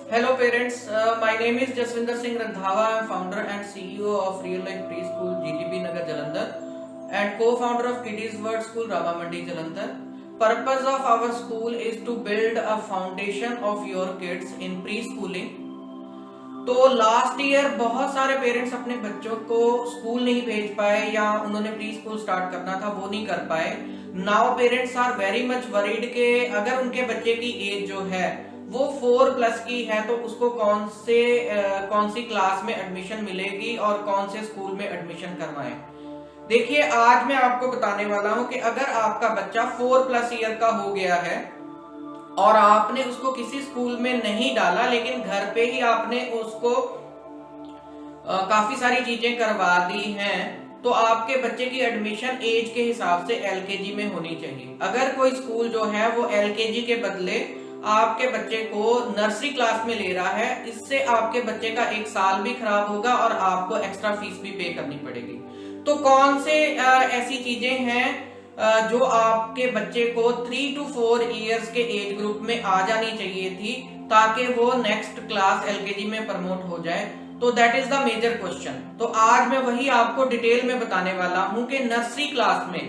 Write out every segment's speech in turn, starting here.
Hello parents, my name is Jaswinder Singh Randhawa. I am founder and CEO of Real Life Preschool GTB Nagar Jalandhar and co-founder of Kiddies World School Rama Mandi Jalandhar. Purpose of our school is to build a foundation of your kids in preschooling. तो last year बहुत सारे parents अपने बच्चों को school नहीं भेज पाए या उन्होंने प्री स्कूल स्टार्ट करना था वो नहीं कर पाए. Now parents are very much worried के अगर उनके बच्चे की एज जो है वो 4+ की है तो उसको कौन सी क्लास में एडमिशन मिलेगी और कौन से स्कूल में एडमिशन करवाएं. देखिए आज मैं आपको बताने वाला हूं कि अगर आपका बच्चा 4+ ईयर का हो गया है और आपने उसको किसी स्कूल में नहीं डाला लेकिन घर पे ही आपने उसको काफी सारी चीजें करवा दी हैं तो आपके बच्चे की एडमिशन एज के हिसाब से LKG में होनी चाहिए. अगर कोई स्कूल जो है वो LKG के बदले आपके बच्चे को नर्सरी क्लास में ले रहा है, इससे आपके बच्चे का 1 साल भी खराब होगा और आपको एक्स्ट्रा फीस भी पे करनी पड़ेगी. तो कौन से ऐसी चीजें हैं जो आपके बच्चे को 3 to 4 इयर्स के एज ग्रुप में आ जानी चाहिए थी ताकि वो नेक्स्ट क्लास LKG में प्रमोट हो जाए. तो that is the major question. तो आज मैं वही आपको डिटेल में बताने वाला हूं कि नर्सरी क्लास में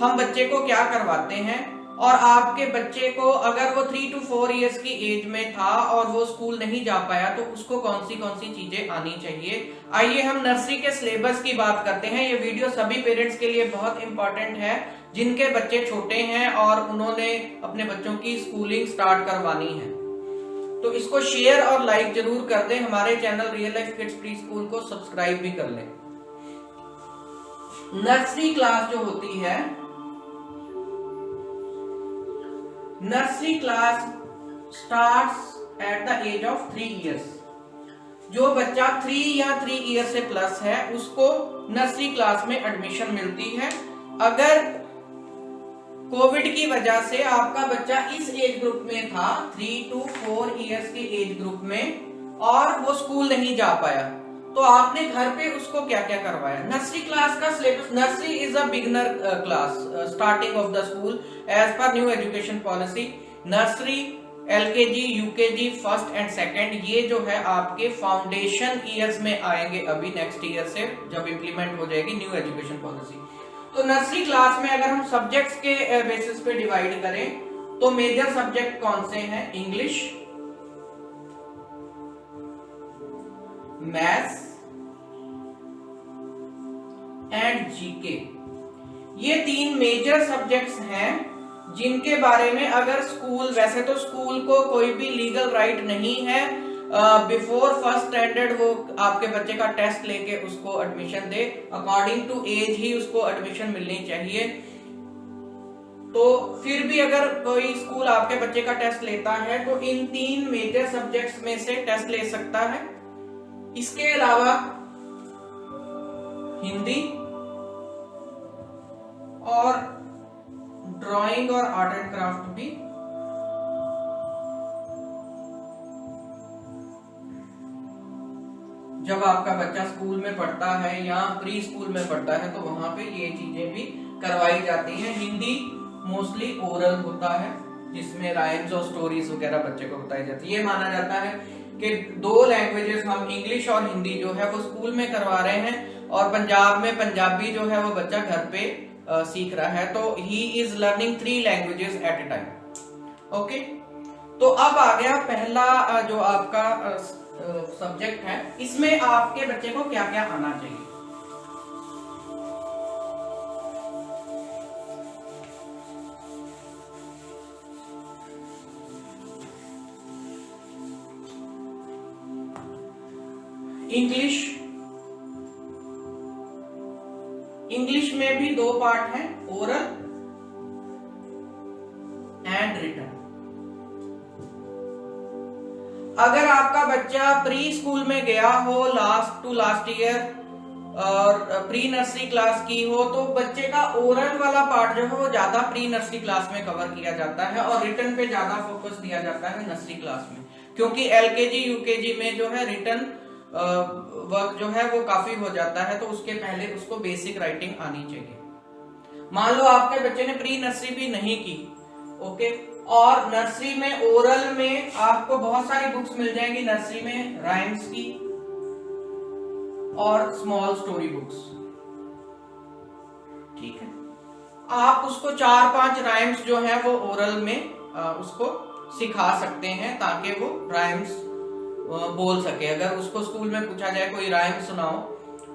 हम बच्चे को क्या करवाते हैं और आपके बच्चे को अगर वो 3 to 4 इयर्स की एज में था और वो स्कूल नहीं जा पाया तो उसको कौन सी चीजें आनी चाहिए. आइए हम नर्सरी के सिलेबस की बात करते हैं. ये वीडियो सभी पेरेंट्स के लिए बहुत इंपॉर्टेंट है जिनके बच्चे छोटे हैं और उन्होंने अपने बच्चों की स्कूलिंग स्टार्ट करवानी है. तो इसको शेयर और लाइक जरूर कर दें. हमारे channel real life kids pre school को सब्सक्राइब भी कर लें. नर्सरी क्लास जो होती है, nursery class starts at the age of 3 years. जो बच्चा 3 या 3 ईयर से प्लस है उसको नर्सरी क्लास में एडमिशन मिलती है. अगर कोविड की वजह से आपका बच्चा इस एज ग्रुप में था 3 to 4 इयर्स के एज ग्रुप में और वो स्कूल नहीं जा पाया तो आपने घर पे उसको क्या क्या करवाया. नर्सरी क्लास का syllabus, nursery is a beginner class starting of the school age पर new education policy. Nursery, LKG, UKG, first and second ये जो है आपके फाउंडेशन ईयर्स में आएंगे अभी नेक्स्ट ईयर से जब इंप्लीमेंट हो जाएगी न्यू एजुकेशन पॉलिसी. तो नर्सरी क्लास में अगर हम सब्जेक्ट्स के बेसिस पे डिवाइड करें तो मेजर सब्जेक्ट कौन से हैं? English, maths and GK. ये 3 मेजर सब्जेक्ट्स हैं जिनके बारे में अगर स्कूल, वैसे तो स्कूल को कोई भी लीगल राइट नहीं है बिफोर फर्स्ट स्टैंडर्ड वो आपके बच्चे का टेस्ट लेके उसको एडमिशन दे. अकॉर्डिंग टू एज ही उसको एडमिशन मिलनी चाहिए. तो फिर भी अगर कोई स्कूल आपके बच्चे का टेस्ट लेता है तो इन 3 मेजर सब्जेक्ट्स में से टेस्ट ले सकता है. इसके अलावा हिंदी और ड्राइंग और आर्ट एंड क्राफ्ट भी. जब आपका बच्चा स्कूल में पढ़ता है या प्री स्कूल में पढ़ता है तो वहां पे ये चीजें भी करवाई जाती हैं. हिंदी मोस्टली ओरल होता है जिसमें राइम्स और स्टोरीज वगैरह बच्चे को बताई जाती है. ये माना जाता है कि 2 लैंग्वेजेस हम इंग्लिश और हिंदी जो है वो स्कूल में करवा रहे हैं और पंजाब में पंजाबी जो है वो बच्चा घर पे सीख रहा है. तो ही is learning 3 languages at a time. Okay, तो अब आ गया पहला जो आपका सब्जेक्ट है. इसमें आपके बच्चे को क्या क्या आना चाहिए. इंग्लिश, इंग्लिश में भी 2 पार्ट हैं, ओरल एंड रिटन. अगर आपका बच्चा प्री स्कूल में गया हो लास्ट ईयर और प्री नर्सरी क्लास की हो तो बच्चे का ओरल वाला पार्ट जो है वो ज्यादा प्री नर्सरी क्लास में कवर किया जाता है और रिटन पे ज्यादा फोकस दिया जाता है नर्सरी क्लास में, क्योंकि LKG UKG में जो है रिटन वर्क जो है वो काफी हो जाता है तो उसके पहले उसको बेसिक राइटिंग आनी चाहिए. मान लो आपके बच्चे ने प्री नर्सरी भी नहीं की, ओके, और नर्सरी में ओरल में आपको बहुत सारी बुक्स मिल जाएंगी नर्सरी में, राइम्स की और स्मॉल स्टोरी बुक्स। ठीक है, आप उसको 4-5 राइम्स जो है वो ओरल में उसको सिखा सकते हैं ताकि वो राइम्स बोल सके। अगर उसको स्कूल में पूछा जाए कोई राइम सुनाओ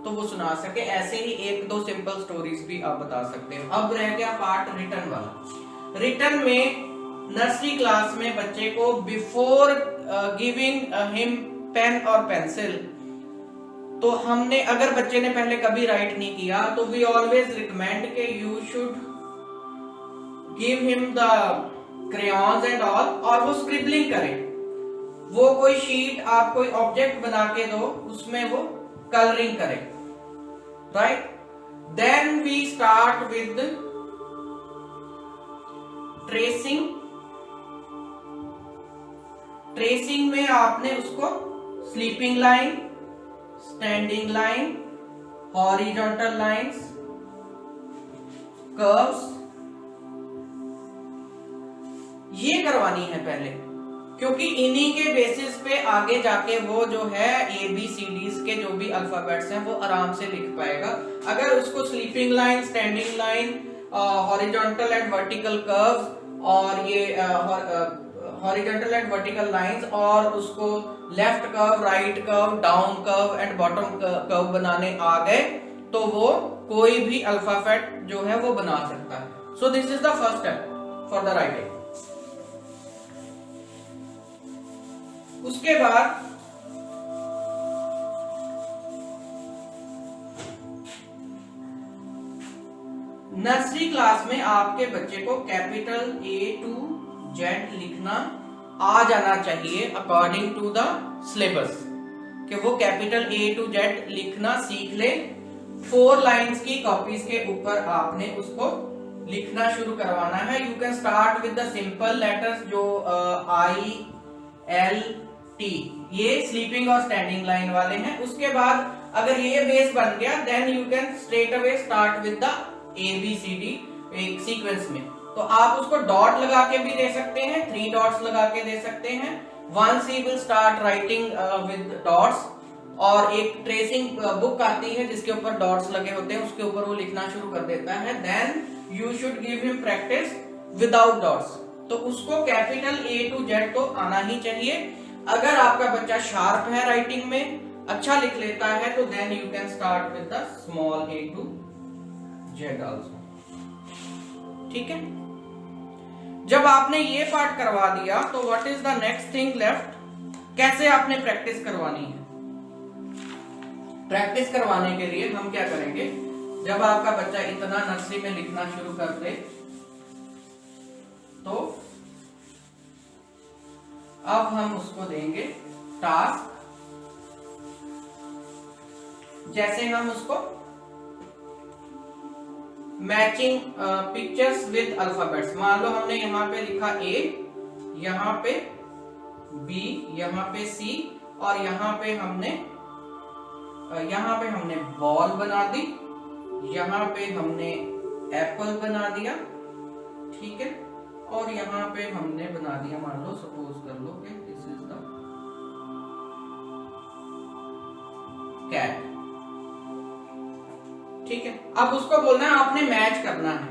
तो वो सुना सके। ऐसे ही 1-2 सिंपल स्टोरीज भी आप बता सकते हैं। अब रह गया पार्ट रिटन वाला। रिटन में नर्सरी क्लास में बच्चे को बिफोर गिविंग हिम पेन और पेंसिल, तो हमने अगर बच्चे ने पहले कभी राइट नहीं किया तो वी ऑलवेज रिकमेंड के you should give him the crayons and all, और वो स्क्रिबलिंग करे। वो कोई शीट आप कोई ऑब्जेक्ट बना के दो, उसमें वो कलरिंग करे, right. Then we start with tracing. Tracing में आपने उसको sleeping line, standing line, horizontal lines, curves, ये करवानी है पहले, क्योंकि इन्हीं के बेसिस पे आगे जाके वो जो है ABCDs के जो भी अल्फाबेट्स हैं वो आराम से लिख पाएगा। अगर उसको sleeping line, standing line, horizontal and vertical curves और ये हॉरिजॉन्टल एंड वर्टिकल लाइंस और उसको left curve, right curve, down curve and bottom curve बनाने आ गए तो वो कोई भी अल्फाबेट जो है वो बना सकता है। So this is the first step for the writing. उसके बाद नर्सरी क्लास में आपके बच्चे को कैपिटल A to Z लिखना आ जाना चाहिए अकॉर्डिंग टू द सिलेबस, कि वो कैपिटल A to Z लिखना सीख ले। 4 लाइंस की कॉपीज के ऊपर आपने उसको लिखना शुरू करवाना है। You can start with the simple letters जो I, L, T, ये स्लीपिंग और स्टैंडिंग लाइन वाले हैं। उसके बाद अगर ये बेस बन गया then you can straight away start with the ABCD एक सीक्वेंस में। तो आप उसको डॉट लगा के भी दे सकते हैं, 3 डॉट्स लगा के दे सकते हैं। Once he will start writing with dots, और एक ट्रेसिंग बुक आती है जिसके ऊपर डॉट्स लगे होते हैं, उसके ऊपर वो लिखना शुरू कर देता है। Then you should give him practice without dots. तो उसको कैपिटल A to Z तो आना ही चाहिए। अगर आपका बच्चा शार्प है राइटिंग में, अच्छा लिख लेता है, तो then you can start with the small A to Z also. ठीक है, जब आपने ये पार्ट करवा दिया तो what is the next thing left, कैसे आपने प्रैक्टिस करवानी है। प्रैक्टिस करवाने के लिए हम क्या करेंगे, जब आपका बच्चा इतना नर्सरी में लिखना शुरू कर दे तो अब हम उसको देंगे टास्क। जैसे हम उसको मैचिंग पिक्चर्स विद अल्फाबेट्स, मान लो हमने यहाँ पे लिखा A, यहाँ पे B, यहाँ पे C और यहाँ पे हमने बॉल बना दी, यहाँ पे हमने एप्पल बना दिया, ठीक है, और यहाँ पे हमने बना दिया, मान लो सपोज कर लो कि दिस इज द कैट। ठीक है, अब उसको बोलना है आपने मैच करना है।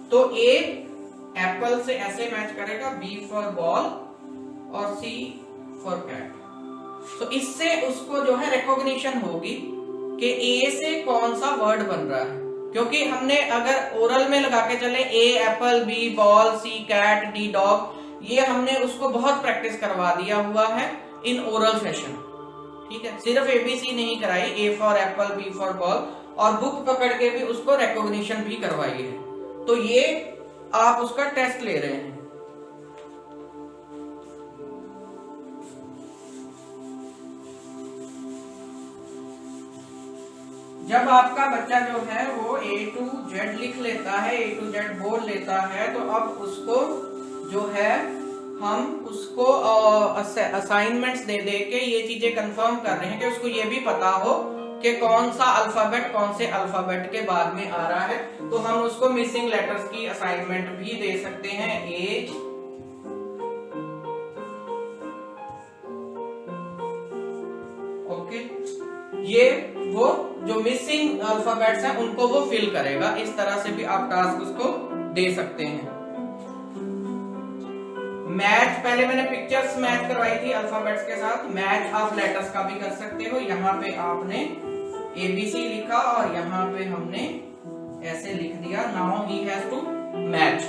तो A एप्पल से ऐसे मैच करेगा, B फॉर बॉल और C फॉर कैट। तो इससे उसको जो है रिकॉग्निशन होगी कि A से कौन सा वर्ड बन रहा है, क्योंकि हमने अगर ओरल में लगा के चले A apple, B ball, C cat, D dog, ये हमने उसको बहुत प्रैक्टिस करवा दिया हुआ है इन ओरल सेशन। ठीक है, सिर्फ ABC नहीं कराई, A for Apple, B for ball, और बुक पकड़ के भी उसको रिकॉग्निशन भी करवाई है। तो ये आप उसका टेस्ट ले रहे हैं। जब आपका बच्चा जो है वो A to Z लिख लेता है, A to Z बोल लेता है, तो अब उसको जो है हम उसको असाइनमेंट्स दे दे के ये चीजें कंफर्म कर रहे हैं कि उसको ये भी पता हो कि कौन सा अल्फाबेट कौन से अल्फाबेट के बाद में आ रहा है। तो हम उसको मिसिंग लेटर्स की असाइनमेंट भी दे सकते हैं, A ओके, ये वो जो मिसिंग अल्फाबेट्स हैं उनको वो फिल करेगा। इस तरह से भी आप टास्क उसको दे सकते हैं। मैच, पहले मैंने पिक्चर्स मैच करवाई थी अल्फाबेट्स के साथ, मैच आप लेटर्स का भी कर सकते हो। यहाँ पे आपने ABC लिखा और यहाँ पे हमने ऐसे लिख दिया, now he has to match.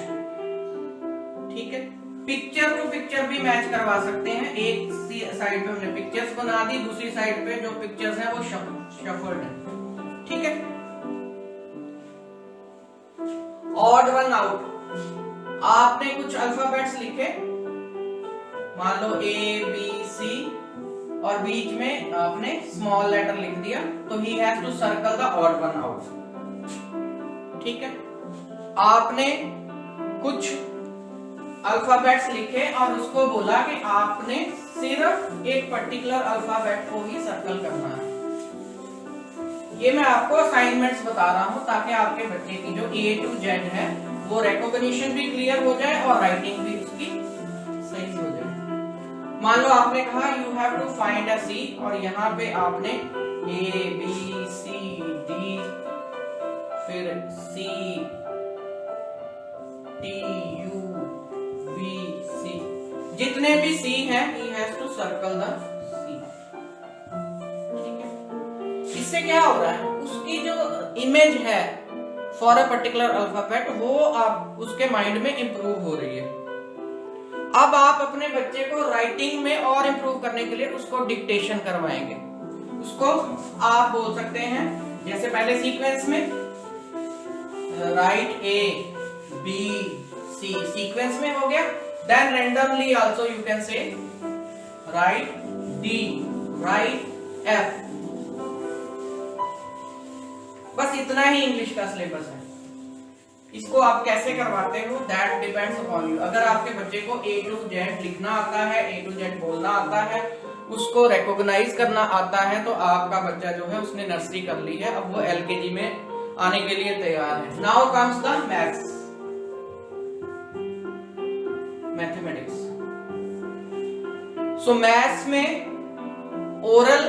ठीक है, पिक्चर टू पिक्चर भी मैच करवा सकते हैं। एक साइड पे हमने पिक्चर्स बना दी, दूसरी साइड पे जो पिक्चर्स हैं वो शफल्ड है। ठीक है, ऑड वन आउट, आपने कुछ अल्फाबेट्स लिखे, मान लो ABC और बीच में आपने स्मॉल लेटर लिख दिया, तो he has to circle the odd one out. ठीक है, आपने कुछ अल्फाबेट्स लिखे और उसको बोला कि आपने सिर्फ एक पर्टिकुलर अल्फाबेट को ही सर्कल करना है। ये मैं आपको असाइनमेंट्स बता रहा हूं ताकि आपके बच्चे की जो A to Z है वो रिकॉग्निशन भी क्लियर हो जाए और राइटिंग भी उसकी सही हो जाए। मान लो आपने कहा you have to find a C और यहाँ पे आपने ABCD फिर CTUVC, जितने भी C हैं he has to circle the C। ठीक है, इससे क्या हो रहा है, उसकी जो इमेज है फॉर अ पर्टिकुलर अल्फाबेट वो आप उसके माइंड में इंप्रूव हो रही है। अब आप अपने बच्चे को राइटिंग में और इंप्रूव करने के लिए उसको डिक्टेशन करवाएंगे। उसको आप बोल सकते हैं, जैसे पहले सीक्वेंस में राइट ABC सीक्वेंस में हो गया, then randomly also you can say write D, write F। बस इतना ही इंग्लिश का सिलेबस है। इसको आप कैसे करवाते हो दैट डिपेंड्स अपॉन यू। अगर आपके बच्चे को A to Z लिखना आता है, A to Z बोलना आता है, उसको रिकॉग्नाइज करना आता है, तो आपका बच्चा जो है उसने नर्सरी कर ली है, अब वो LKG में आने के लिए तैयार है। Now comes the maths, mathematics. So maths में ओरल,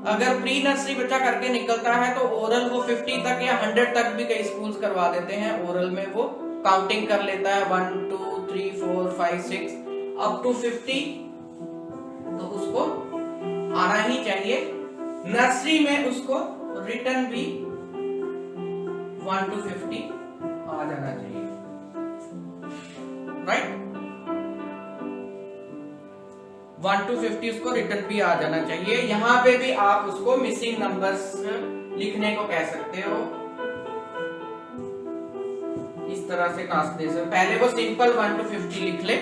अगर प्री नर्सरी बच्चा करके निकलता है तो ओरल वो 50 तक या 100 तक भी कई स्कूल्स करवा देते हैं। ओरल में वो काउंटिंग कर लेता है 1 2 3 4 5 6 अप टू 50, तो उसको आना ही चाहिए। नर्सरी में उसको रिटर्न भी 1 to 50 आ जाना चाहिए, राइट। 1 to 50 उसको रिटर्न भी आ जाना चाहिए। यहाँ पे भी आप उसको मिसिंग नंबर्स लिखने को कह सकते हो, इस तरह से टास्क दे सकते। पहले वो सिंपल 1 to 50 लिख ले,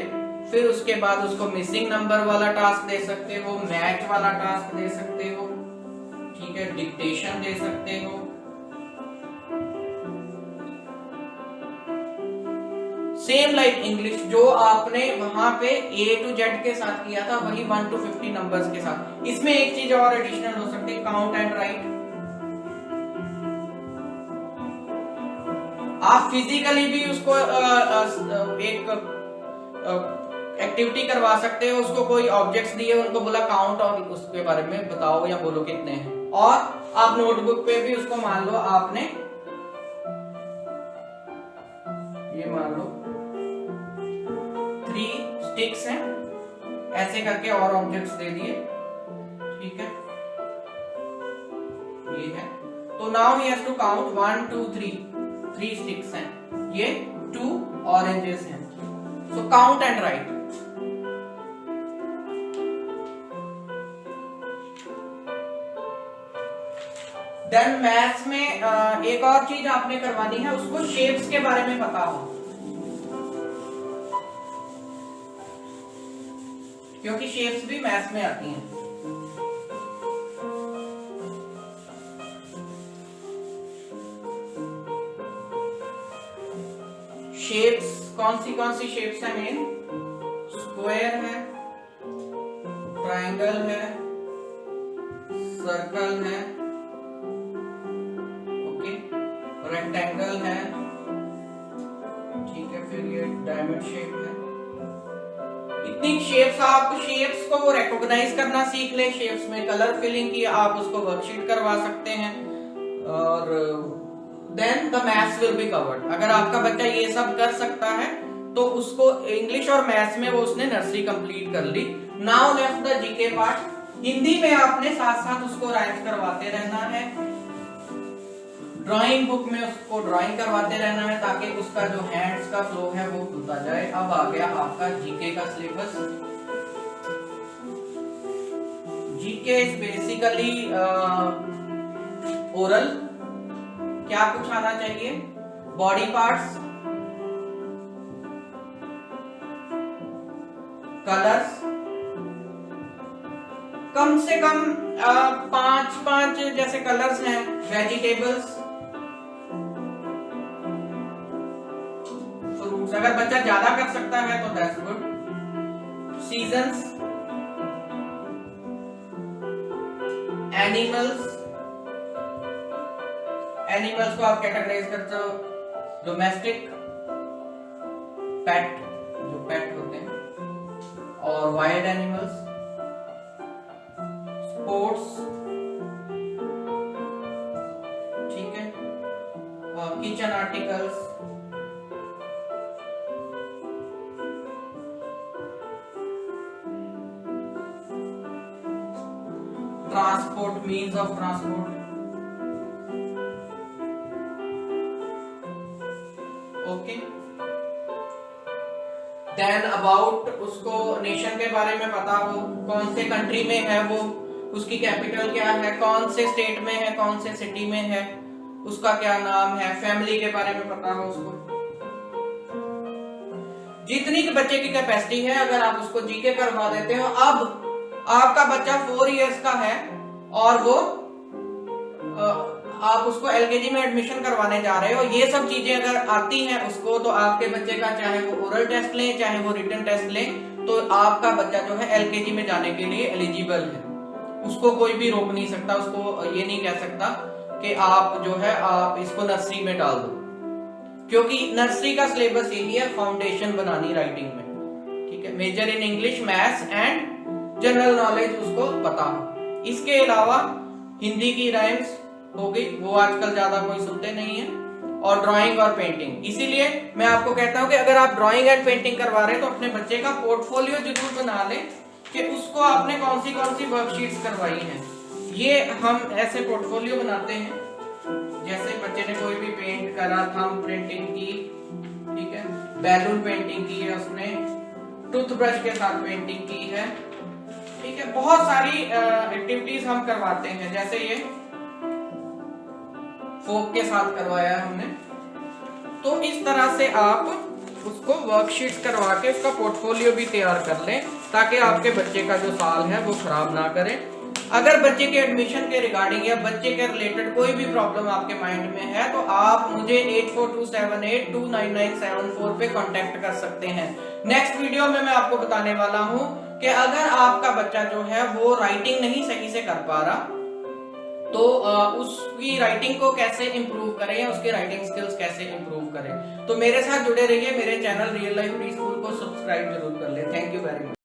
फिर उसके बाद उसको मिसिंग नंबर वाला टास्क दे सकते हो, मैच वाला टास्क दे सकते हो, ठीक है, डिक्टेशन दे सकते हो। सेम लाइक इंग्लिश, जो आपने वहां पे A to Z के साथ किया था वही 1 to 50 नंबर्स के साथ। इसमें एक चीज और एडिशनल हो सकती है, काउंट एंड राइट। आप फिजिकली भी उसको एक एक्टिविटी करवा सकते हो। उसको कोई ऑब्जेक्ट्स दिए, उनको बोला काउंट और उसके बारे में बताओ या बोलो कितने हैं। और आप नोटबुक पे भी उसको, मान लो आपने ये मान लो 3 स्टिक्स हैं, ऐसे करके और ऑब्जेक्ट्स दे दिए, ठीक है, ये है। तो now he has to count 1 2 3 sticks हैं, ये 2 ऑरेंजेस हैं। So count and write. Then maths में एक और चीज आपने करवानी है, उसको शेप्स के बारे में पता हो, क्योंकि शेप्स भी मैथ्स में आती हैं। शेप्स कौन सी शेप्स है मेन? स्क्वायर है, ट्रायंगल है, सर्कल है, ओके, रेक्टेंगल है, ठीक है, फिर ये डायमंड शेप है। जितनी शेप्स, आप शेप्स को रिकॉग्नाइज करना सीख ले, शेप्स में कलर फिलिंग की आप उसको वर्कशीट करवा सकते हैं, और then the maths will be covered. अगर आपका बच्चा ये सब कर सकता है तो उसको इंग्लिश और मैथ्स में वो उसने नर्सरी कंप्लीट कर ली। Now left the GK part. Hindi में आपने साथ साथ उसको राइम्स करवाते रहना है, ड्राइंग बुक में उसको ड्राइंग करवाते रहना है ताकि उसका जो हैंड्स का फ्लो है वो खुलता जाए। अब आ गया आपका जीके का syllabus. GK is basically oral. क्या कुछ आना चाहिए? बॉडी पार्ट्स, कलर्स, कम से कम 5 जैसे कलर्स हैं, वेजिटेबल्स, फ्रूट्स। अगर बच्चा ज्यादा कर सकता है तो that's good. Seasons, animals, animals को आप कैटेगराइज करते हो, डोमेस्टिक, पेट, जो पेट होते हैं, और वाइल्ड एनिमल्स, स्पोर्ट्स, ठीक है, kitchen articles, transport, means of transport, okay. Then about, उसको नेशन के बारे में पता हो, कौन से कंट्री में है वो, उसकी कैपिटल क्या है, कौन से स्टेट में है, कौन से सिटी में है, उसका क्या नाम है, फैमिली के बारे में पता हो उसको। जितनी बच्चे की कैपेसिटी है अगर आप उसको जीके करवा देते हो। अब आपका बच्चा 4 इयर्स का है और वो आप उसको एलकेजी में एडमिशन करवाने जा रहे हो, ये सब चीजें अगर आती हैं उसको, तो आपके बच्चे का चाहे वो ओरल टेस्ट ले चाहे वो रिटन टेस्ट ले, तो आपका बच्चा जो है एलकेजी में जाने के लिए एलिजिबल है। उसको कोई भी रोक नहीं सकता, उसको ये नहीं कह सकता कि आप जो है आप इसको नर्सरी में डाल दो, क्योंकि नर्सरी का सिलेबस यही है, फाउंडेशन बनानी राइटिंग में, ठीक है। Major in English, maths and general knowledge उसको पता हो। इसके अलावा हिंदी की राइम्स हो गई, वो आजकल ज्यादा कोई सुनते नहीं है, और ड्राइंग और पेंटिंग। इसीलिए मैं आपको कहता हूं कि अगर आप ड्राइंग एंड पेंटिंग करवा रहे हैं तो अपने बच्चे का पोर्टफोलियो जरूर बना लें कि उसको आपने कौन सी वर्कशीट्स करवाई हैं। ये हम ऐसे पोर्टफोलियो बनाते हैं, जैसे बच्चे ने कोई भी पेंट करा, थंब प्रिंटिंग की, ठीक है, बैलून पेंटिंग की है उसने, टूथब्रश के साथ पेंटिंग की है, ठीक है। बहुत सारी एक्टिविटीज हम करवाते हैं, जैसे ये फोक के साथ करवाया हमने। तो इस तरह से आप उसको वर्कशीट करवा के उसका पोर्टफोलियो भी तैयार कर लें, ताकि आपके बच्चे का जो साल है वो खराब ना करें। अगर बच्चे के एडमिशन के रिगार्डिंग या बच्चे के रिलेटेड कोई भी प्रॉब्लम आपके माइंड में है तो आप मुझे 8427829974 पे कांटेक्ट कर सकते हैं। नेक्स्ट वीडियो में मैं आपको बताने वाला हूं कि अगर आपका बच्चा जो है वो राइटिंग नहीं सही से कर पा रहा तो उसकी राइटिंग को कैसे इंप्रूव करें या उसकी राइटिंग स्किल्स कैसे इंप्रूव करें। तो मेरे साथ जुड़े रहिए, मेरे channel real life pre school को सब्सक्राइब जरूर कर ले। Thank you very much.